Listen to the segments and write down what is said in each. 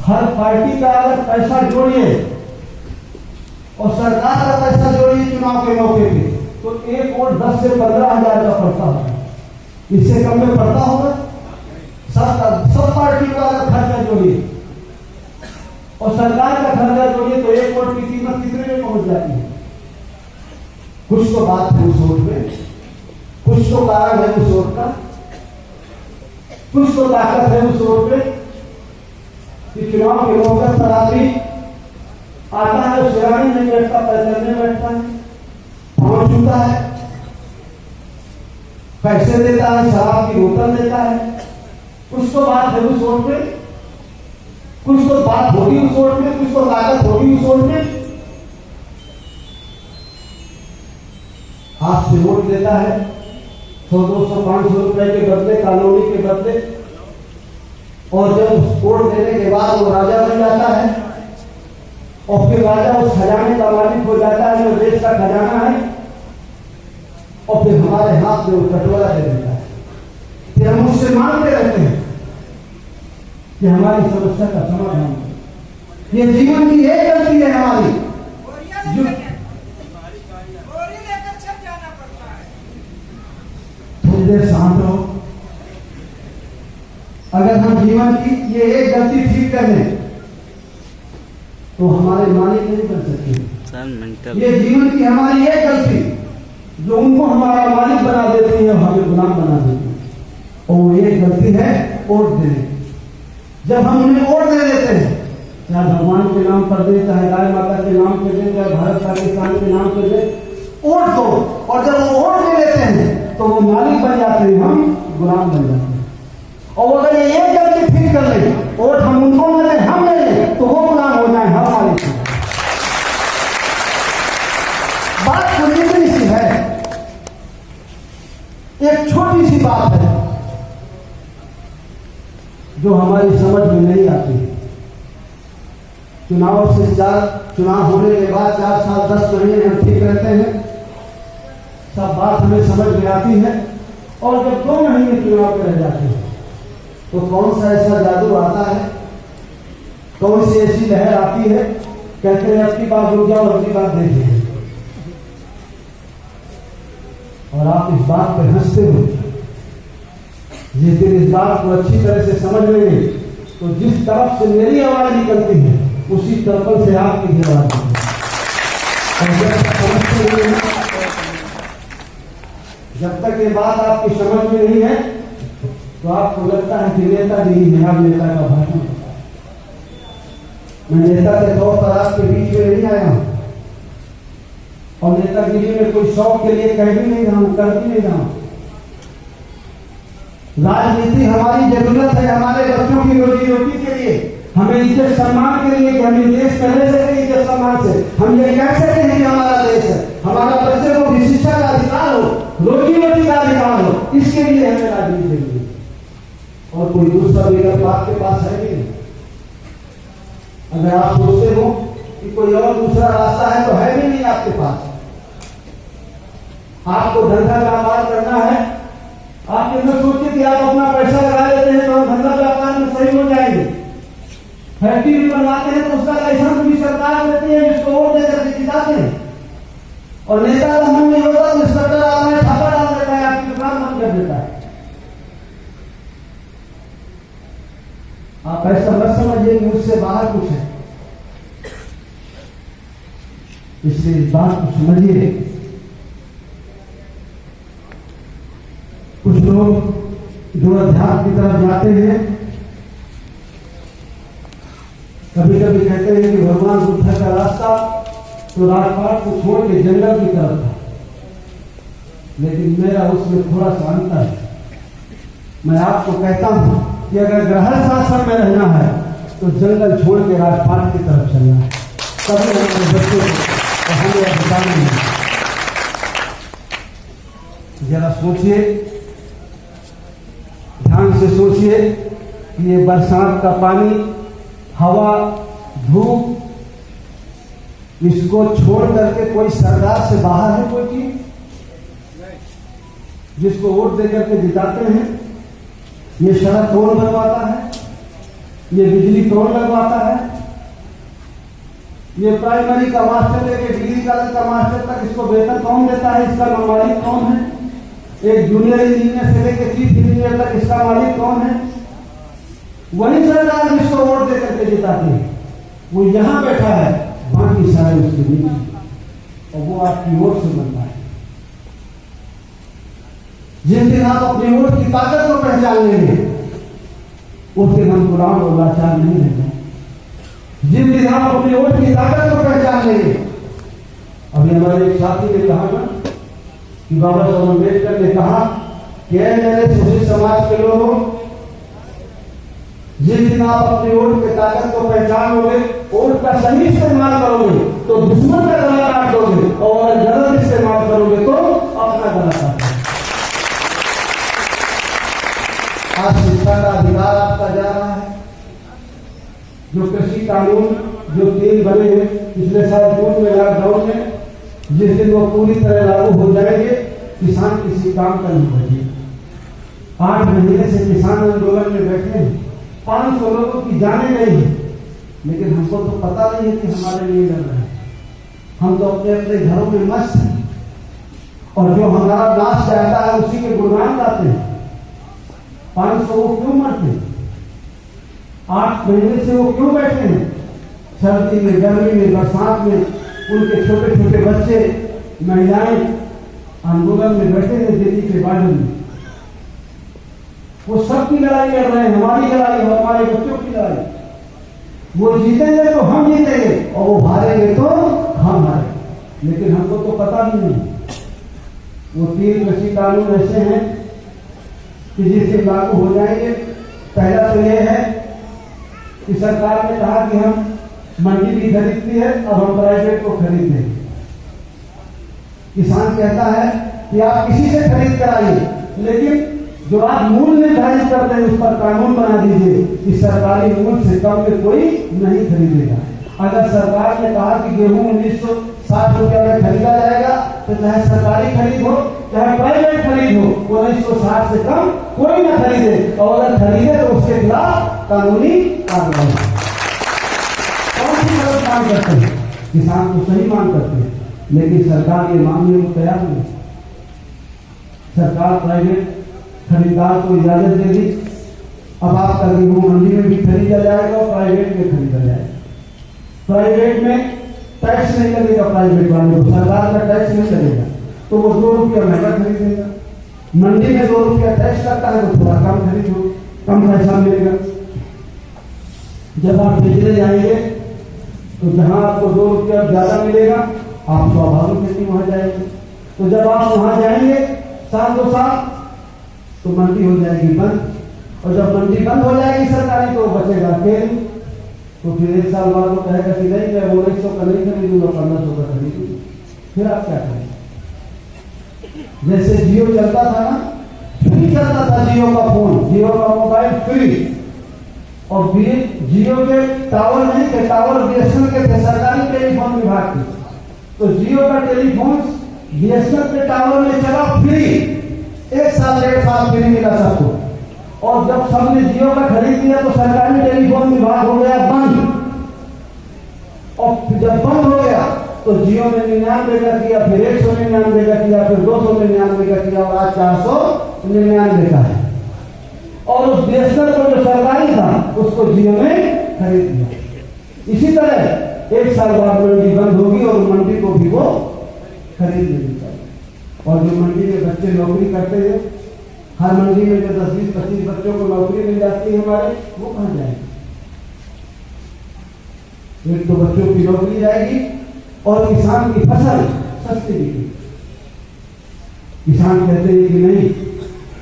हर party का अगर पैसा जोड़िए और सरकार का पैसा जोड़िए चुनाव के मौके पे, तो एक वोट 10 से 15,000 का पड़ता है। इससे कम में पड़ता होगा? सब पार्टी का अगर खर्चा जोड़िए और सरकार का खर्चा जोड़िए तो एक वोट की कीमत कितने में पहुंच जाती है? कुछ तो बात है उस वोट में, कुछ तो कारण है उस वोट का, कुछ तो ताकत है उस वोट में कि चुनाव के मौके पर आदमी आता है, सिरानी नहीं बैठता, पैदल नहीं बैठता है, पांव छूता है, पैसे देता है, शराब की बोतल देता है। कुछ तो बात है उस वोट में, कुछ तो बात होगी उस वोट में, कुछ तो ताकत होगी उस वोट में। आपसे वोट देता है 100, 200, 500 रुपए के बदले, कॉलोनी के बदले, और जब वोट देने के बाद वो राजा बन जाता है और फिर राजा उस खजाने का मालिक हो जाता है जो देश का खजाना है, और फिर हमारे हाथ में वो कटोरा दे देता है। फिर हम उससे मांगते रहते हैं कि हमारी समस्या का समाधान हो। ये जीवन की एक गलती है हमारी जो थोड़ी देर शांत रहो। अगर हम जीवन की ये एक गलती ठीक कर लें तो हमारे मालिक नहीं बन सकते। ये जीवन की हमारी एक गलती जो उनको हमारा मालिक बना देती है, हमें गुलाम बना देती है, और वो एक गलती है वोट देने। जब हम उन्हें वोट दे देते हैं, चाहे भगवान के नाम पर दे, चाहे गाय माता के नाम पर दे, चाहे भारत पाकिस्तान के नाम पर दे, वोट दो, और जब वो वोट दे लेते हैं तो वो मालिक बन जाते हैं, हम गुलाम बन जाते हैं। और अगर ये एक गलती ठीक कर ले, वोट हम उनको न दें, हम ले लें, तो वो गुलाम हो जाए हम मालिक। बात बुनियादी सी है, एक छोटी सी बात है जो हमारी समझ में नहीं आती। चुनाव होने के बाद 4 साल 10 महीने हम ठीक रहते हैं, सब बात हमें समझ में आती है, और जब 2 महीने चुनाव में रह जाते हैं तो कौन सा ऐसा जादू आता है, कौन सी ऐसी लहर आती है, कहते हैं अब की बात रुक जाओ, अब की बात देखिए, और आप इस बात पर हंसते हो। जिस दिन इस बात को अच्छी तरह से समझ लेंगे तो जिस तरफ से मेरी आवाज निकलती है उसी तरफ से आपकी भी आवाज निकलती है। जब तक ये बात आपकी समझ में नहीं है तो आपको लगता है कि नेतागिरी है, आप नेता का भाषण होता है। मैं नेता के तौर पर आपके बीच में नहीं आया हूं, और नेतागिरी में कोई शौक के लिए कह भी नहीं रहा हूं, कर भी नहीं रहा हूं। राजनीति हमारी जरूरत है, हमारे बच्चों की रोजी रोटी के लिए, हमें इज्जत सम्मान के लिए, कि हमें देश पहले से इज्जत सम्मान से हम ये कह सकते हैं कि हमारा देश है, हमारा बच्चे को भी शिक्षा का अधिकार हो, रोजी रोटी का अधिकार हो, इसके लिए हमें राजनीति चाहिए। और कोई दूसरा विकल्प आपके पास है कि नहीं? अगर आप सोचते हो कि कोई और दूसरा रास्ता है तो है भी नहीं आपके पास। आपको धंधा व्यापार करना है, आप ये सोचिए कि आप अपना पैसा लगा लेते हैं तो हम धंधा व्यापार में सही हो जाएंगे। फैक्ट्री भी बनवाते हैं तो उसका लाइसेंस भी सरकार देती है, जिसको वोट देकर के जिताते हैं, और नेता का मन नहीं होता तो इंस्पेक्टर आता है, छापा डाल देता है, आपकी दुकान बंद कर देता है। आप ऐसा मत समझिए कि उससे बाहर कुछ है, इसलिए इस बात को समझिए। कुछ लोग जो अध्यात्म की तरफ जाते हैं, कभी कभी कहते हैं कि भगवान बुद्ध का रास्ता तो राजपाट को छोड़ के जंगल की तरफ था, लेकिन मेरा उसमें थोड़ा सा अंतर है। मैं आपको कहता हूं कि अगर गृहस्थ आश्रम में रहना है तो जंगल छोड़ के राजपाट की तरफ चलना है, तभी हमारे बच्चों को हमें अधिकार नहीं है। जरा सोचिए, ध्यान से सोचिए कि ये बरसात का पानी, हवा, धूप, इसको छोड़ करके कोई सरकार से बाहर है कोई चीज? जिसको वोट देकर के जिताते हैं, ये सड़क कौन बनवाता है? ये बिजली कौन लगवाता है? ये प्राइमरी का मास्टर लेके डिग्री कॉलेज का मास्टर तक इसको वेतन कौन देता है? इसका मालिक कौन है? एक जूनियर इंजीनियर से लेके चीफ इंजीनियर तक इसका मालिक कौन है? वही सरकार जिसको वोट देकर के जिताती है, वो यहां बैठा है, बाकी सारे उसके नीचे, और वो आपकी वोट से बनता है। जिस दिन आप अपनी वोट की ताकत को पहचान लेंगे, उस दिन हम गुलाम और लाचार नहीं रहेंगे। जिस दिन आप अपनी वोट की ताकत को पहचान लेंगे, अभी हमारे एक साथी ने कहा ना कि बाबा साहब अम्बेडकर ने कहा कि मेरे शोषित समाज के लोगों, जिस दिन आप अपनी वोट की ताकत को पहचान लोगे, वोट का सही इस्तेमाल करोगे तो दुश्मन का गला काट दोगे, और गलत इस्तेमाल करोगे तो अपना गला काट दोगे। आज शिक्षा का अधिकार आपका जा रहा है। जो कृषि कानून जो 3 बने हैं पिछले साल जून में लॉकडाउन में, जिस दिन वो पूरी तरह लागू हो जाएंगे, किसान किसी काम का नहीं बचे। 8 महीने से किसान आंदोलन में बैठे हैं, 500 लोगों की जाने नहीं है, लेकिन हमको तो पता नहीं है कि हमारे लिए लड़ रहे हैं। हम तो अपने अपने घरों में मस्त हैं, और जो हमारा नाश चाहता है उसी के गुणगान गाते हैं। 500 वो क्यों मरते हैं? 8 महीने से वो क्यों बैठे हैं? सर्दी में, गर्मी में, बरसात में उनके छोटे छोटे बच्चे, महिलाएं आंदोलन में बैठे हैं दिल्ली के बाजू में। वो सबकी लड़ाई लड़ रहे हैं, हमारी लड़ाई, हमारे बच्चों की लड़ाई। वो जीतेंगे तो हम जीतेंगे, और वो हारेंगे तो हम हारेंगे, लेकिन हमको तो पता भी नहीं। वो 3 कृषि कानून ऐसे हैं कि जिस दिन लागू हो जाएंगे, पहला तो यह है कि सरकार ने कहा कि हम मंडी भी खरीदती है, अब हम प्राइवेट को खरीद देंगे। किसान कहता है कि आप किसी से खरीद कर आइए, लेकिन जो आप मूल्य निर्धारित करते हैं उस पर कानून बना दीजिए कि सरकारी मूल्य से कम में कोई नहीं खरीदेगा। अगर सरकार ने कहा कि गेहूं 1960 रुपया में खरीदा जाएगा, तो चाहे सरकारी खरीद हो चाहे प्राइवेट खरीद हो, 1960 से कम कोई ना खरीदे, और अगर खरीदे तो उसके खिलाफ कानूनी कार्रवाई। कौन सी गलत मांग करते हैं? किसान तो सही मांग करते हैं, लेकिन सरकार ये मांगने को तैयार नहीं। सरकार प्राइवेट खरीदार को इजाजत दे दी, अब आपका गेहूं मंडी में भी खरीदा जाएगा और प्राइवेट में खरीदा जाएगा। प्राइवेट में टैक्स नहीं लगेगा, प्राइवेट वाले को सरकार का टैक्स नहीं लगेगा, तो वो 2 रुपया महंगा खरीदेगा। मंडी में 2 रुपया टैक्स लगता है तो थोड़ा कम खरीदो, कम पैसा मिलेगा। जब आप बेचने जाएंगे तो जहां आपको 2 रुपया ज्यादा मिलेगा, आप स्वाभाविक खेती वहां जाएंगे। तो जब आप वहां जाएंगे साल 2 साल, तो मंडी हो जाएगी बंद, और जब मंडी बंद हो जाएगी सरकारी, तो बचेगा तेल। तो फिर 1 साल बाद वो कहेगा कि नहीं, मैं 1900 का नहीं खरीदूंगा, 1500 का खरीदूंगा। फिर आप क्या करेंगे? जैसे जियो चलता था ना, फ्री चलता था जियो का फोन, जियो का मोबाइल फ्री, और जियो के टावर नहीं थे, टावर बीएसएनएल के थे, सरकारी टेलीफोन विभाग के। तो जियो का टेलीफोन बीएसएनएल के टावर में चला फ्री, 1 साल 1.5 साल फ्री मिला सबको। और जब सबने जियो का खरीद लिया तो सरकारी टेलीफोन विभाग हो गया बंद, और जब बंद हो गया तो जियो ने 99 का किया, फिर 199 का किया, फिर 299 का किया, और आज 499 का है। और उस बीएसएनएल को जो सरकारी था उसको जियो ने खरीद लिया। इसी तरह 1 साल बाद मंडी बंद होगी और मंडी को भी वो खरीद लेनी चाहिए। और जो मंडी में बच्चे नौकरी करते हैं, हर मंडी में जो 10, 20, 25 बच्चों को नौकरी मिल जाती है हमारे, वो कहां जाएंगे? एक तो बच्चों की नौकरी जाएगी और किसान की फसल सस्ती बिकेगी। किसान कहते हैं कि नहीं,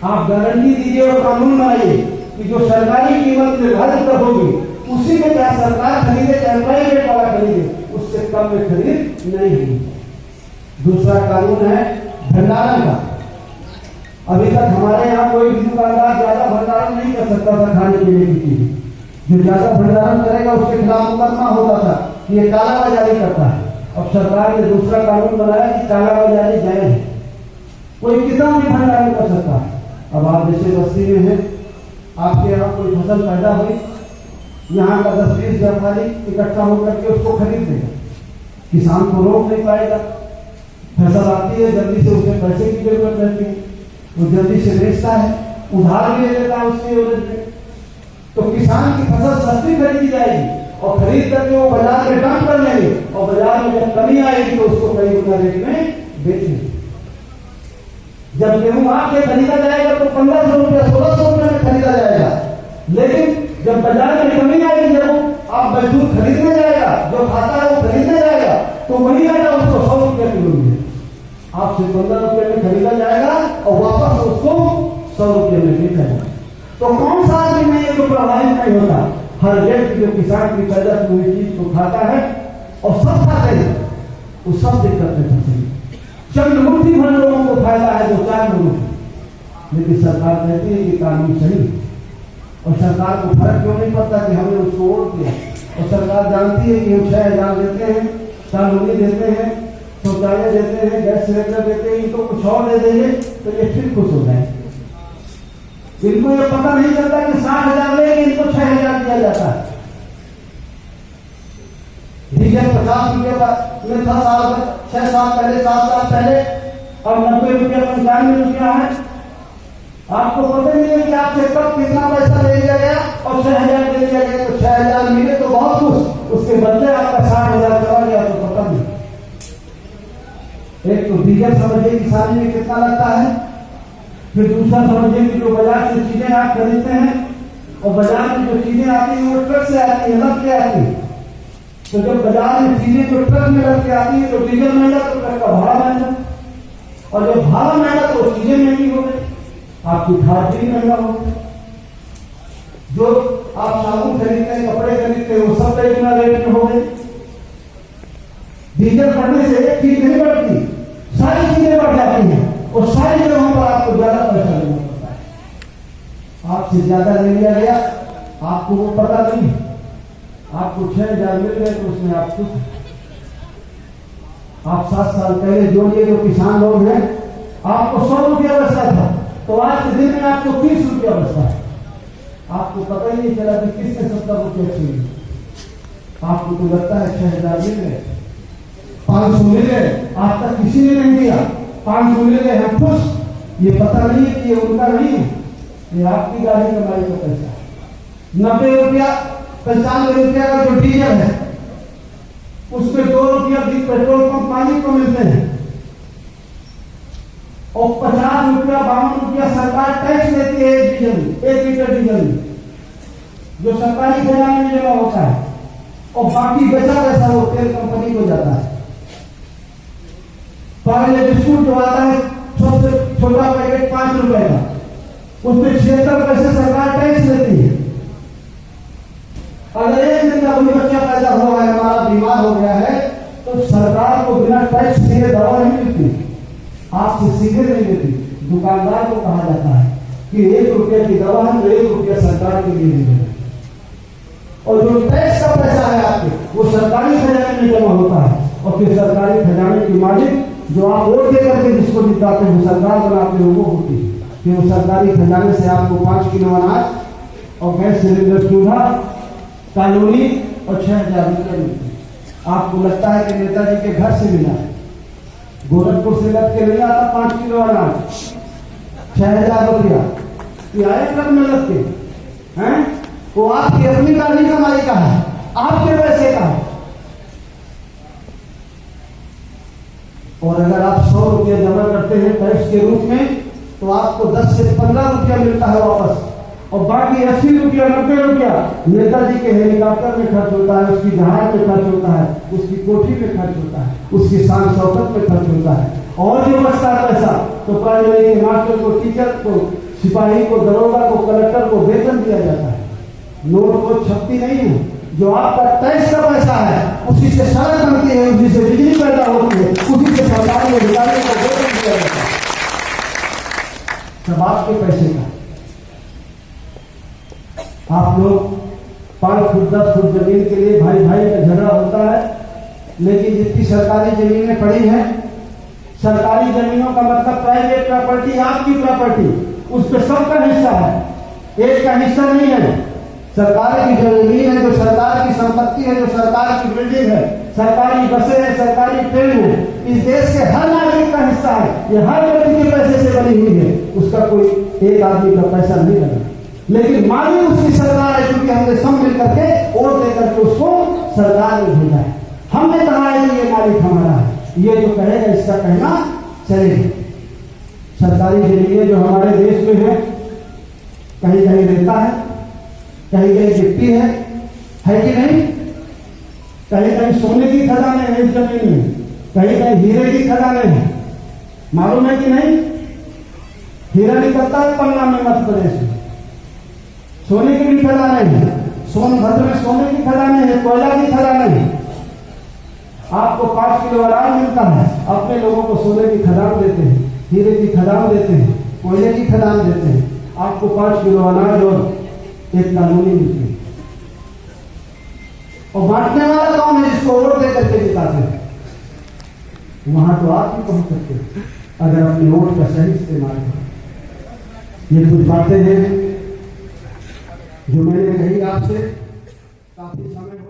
आप गारंटी दीजिए और कानून बनाइए कि जो सरकारी कीमत निर्धारित होगी उसी में चाहे सरकार खरीदे चाहे प्राइवेट वाला खरीदे, उससे कम में खरीद नहीं होगी। दूसरा कानून है भंडारण का। अभी तक हमारे यहाँ कोई भी दुकानदार ज्यादा भंडारण नहीं कर सकता था खाने पीने की चीज। जो ज्यादा भंडारण करेगा उसके खिलाफ मुकदमा होता था कि ये कालाबाजारी करता है। अब सरकार ने दूसरा कानून बनाया कि कालाबाजारी जायज है, कोई कितना भी भंडारण कर सकता है। अब आप जैसे बस्ती में है, आपके यहाँ कोई फसल पैदा हुई, यहाँ का 10-20 व्यापारी इकट्ठा होकर के उसको खरीद लेगा, किसान को रोक नहीं पाएगा। फसल आती है, जल्दी से उसे पैसे की जरूरत रहती है, वो जल्दी से बेचता है, उधार भी ले लेता है उसके एवरेज में। तो किसान की फसल सस्ती खरीदी जाएगी और खरीद करके वो बाजार में डंप कर लेंगे और बाजार में जब कमी आएगी तो उसको कई गुना रेट में बेचेंगे। जब गेहूं आपसे खरीदा जाएगा तो 1500 रुपया 1600 रुपये में खरीदा जाएगा, लेकिन जब बाजार में कमी आएगी, जब आप मजदूर खरीदने जाएगा, जो खाता है वो खरीदने जाएगा, तो वही आटा उसको 100 रुपये किलो में आपसे 15 रुपये में खरीदा जाएगा और वापस उसको 100 रुपये में बेचा जाएगा। तो कौन सा आदमी में ये जो प्रभावित नहीं होता? हर व्यक्ति जो किसान की पैदा हुई चीज को खाता है और सब खाते हैं, वो सब दिक्कत में फंसे। चंद मुट्ठी भर लोगों को फायदा है, 2-4 लोगों को, लेकिन सरकार कहती है कि कानून सही, और सरकार को फर्क क्यों नहीं पड़ता कि हमने उसको वोट दिया। और सरकार जानती है कि हम 6,000 देते हैं, कानूनी देते हैं, शौचालय देते हैं, गैस सिलेंडर देते हैं, इनको कुछ और दे देंगे तो ये फिर खुश हो जाए। इनको ये पता नहीं चलता कि 60,000 लेंगे, इनको 6,000 दिया जाता है। डीजल 50 रुपये में था 6 साल पहले, 7 साल पहले, अब 90 रुपया 95 रुपया है। आपको पता नहीं है कि आपसे कब कितना पैसा ले लिया गया और 6,000 दे दिया गया। तो 6,000 मिले तो बहुत खुश, उसके बदले आपका 60,000 चला गया तो पता नहीं। एक तो डीजल समझिए किसानी में कितना लगता है, फिर दूसरा समझिए कि जो बाजार से चीजें आप खरीदते हैं और बाजार में जो चीजें आती हैं वो ट्रक से आती है, लग के आती है। तो जब बाजार में चीजें जो ट्रक में लग के आती है तो डीजल महंगा तो ट्रक का भाड़ा महंगा, और जब भाड़ा महंगा तो चीजें महंगी हो गई, आपकी खाद भी महंगा हो गया। जो आप साबुन खरीदते हैं, कपड़े खरीदते हैं, वो सब कई गुना रेट में हो गए। डीजल बढ़ने से एक चीज नहीं बढ़ती, सारी चीजें बढ़ जाती हैं और सारी जगहों पर आपको ज्यादा पैसा देना पड़ता है। आपसे ज्यादा ले लिया गया, आपको वो पता नहीं, आपको 6,000 मिल गए तो उसमें आप खुश। आप 7 साल पहले जोड़िए जो किसान लोग हैं, आपको 100 रुपया बचता था, तो आज के दिन में आपको 30 रुपया बचता है। आपको पता ही नहीं चला कि किसने 70 रुपये छीने। आपको तो लगता है 6,000 मिल गए, 500 मिल गए, आज तक किसी ने नहीं दिया, 500 मिल गए हम खुश। ये पता नहीं है कि ये उनका नहीं है, ये आपकी गाड़ी कमाई का पैसा है। 90 रुपया 95 रुपया का जो डीजल है, उसमें 2 रुपया पेट्रोल पंप मालिक को मिलते हैं और 50 रुपया 52 रुपया सरकार टैक्स लेती है एक लीटर डीजल में, जो सरकारी खजाने में जमा होता है, और बाकी बचा पैसा वो तेल कंपनी को जाता है। पहले बिस्कुट जो आता है सबसे छोटा पैकेट 5 रुपए का, उसमें 76 पैसे सरकार टैक्स लेती है। अगर एक दिन का कोई बच्चा पैदा हुआ है, हमारा बीमार हो गया है, तो सरकार को बिना टैक्स दिए दवा नहीं मिलती, आपसे सीधे नहीं देती। दुकानदार को कहा जाता है कि 1 रुपये की दवा है तो 1 रुपया सरकार के लिए नहीं देना, और जो टैक्स का पैसा है आपके वो सरकारी खजाने में जमा होता है, और फिर सरकारी खजाने की मालिक जो आप वोट दे करके जिसको जिताते हैं, सरकार बनाते हो, वो होती है। फिर वो सरकारी खजाने से आपको 5 किलो अनाज और गैस सिलेंडर चूल्हा कानूनी और 6,000 रुपये मिलते हैं। आपको लगता है कि नेताजी के घर से मिला है, गोरखपुर से लग के नहीं आता 5 किलो अनाज 6,000 रुपया, ये आए कब में लग के हैं? वो आपकी अपनी गाड़ी कमाई का है, आपके पैसे का है। और अगर आप 100 रुपया जमा करते हैं टैक्स के रूप में, तो आपको 10 से 15 रुपया मिलता है वापस, और बाकी 80 रुपया 90 रुपया नेताजी के हेलीकॉप्टर में खर्च होता है, उसकी जहाज में खर्च होता है, उसकी कोठी में खर्च होता है, उसकी शान शौकत में खर्च होता है। और जो बचता है पैसा तो प्राइमरी के मास्टर को, टीचर को, सिपाही को, दरोगा को, कलेक्टर को वेतन दिया जाता है। नोट को छपती नहीं है, जो आपका टैक्स का पैसा है उसी से सड़क बनती है, उसी से बिजली पैदा होती है, उसी से सरकारी अधिकारियों को वेतन दिया जाता है, सब आपके पैसे का। आप लोग 5 फुट 10 फुट जमीन के लिए भाई भाई का झगड़ा होता है, लेकिन जितनी सरकारी जमीनें पड़ी हैं, सरकारी जमीनों का मतलब प्राइवेट प्रॉपर्टी, आपकी प्रॉपर्टी, उस पर सबका हिस्सा है, एक का हिस्सा नहीं है। सरकार की जो जमीन है, जो सरकार की संपत्ति है, जो सरकार की बिल्डिंग है, सरकारी बसें हैं, सरकारी ट्रेन है, इस देश के हर नागरिक का हिस्सा है। ये हर व्यक्ति के पैसे से बनी हुई है, उसका कोई एक आदमी का पैसा नहीं लगा। लेकिन मालिक उसकी सरकार है, क्योंकि हमने सब मिल करके वोट देकर के उसको सरकार में भेजा है। हमने कहा है कि ये मालिक हमारा है, ये जो कहेगा इसका कहना चलेगा। सरकारी जमीनें जो हमारे देश में है, कहीं कहीं रेता है, कहीं कहीं मिट्टी है कि नहीं? कहीं कहीं सोने की खदानें हैं इस जमीन में, कहीं कहीं हीरे की खदानें हैं। मालूम है कि नहीं? हीरा निकलता है पन्ना में, मध्य प्रदेश में। सोने की भी खदानें हैं, सोनभद्र में सोने की खदानें हैं, कोयला की खदानें हैं। आपको 5 किलो अनाज मिलता है, अपने लोगों को सोने की खदान देते हैं, हीरे की खदान देते हैं, कोयले की खदान देते हैं। आपको 5 किलो अनाज और एक कानूनी मिलती है। और बांटने वाला कौन है? जिसको वोट दे करके जिताते हैं। वहां तो आप ही पहुंच सकते हैं अगर अपने वोट का सही इस्तेमाल करें। ये कुछ बातें हैं जो मैंने कही आपसे काफी समय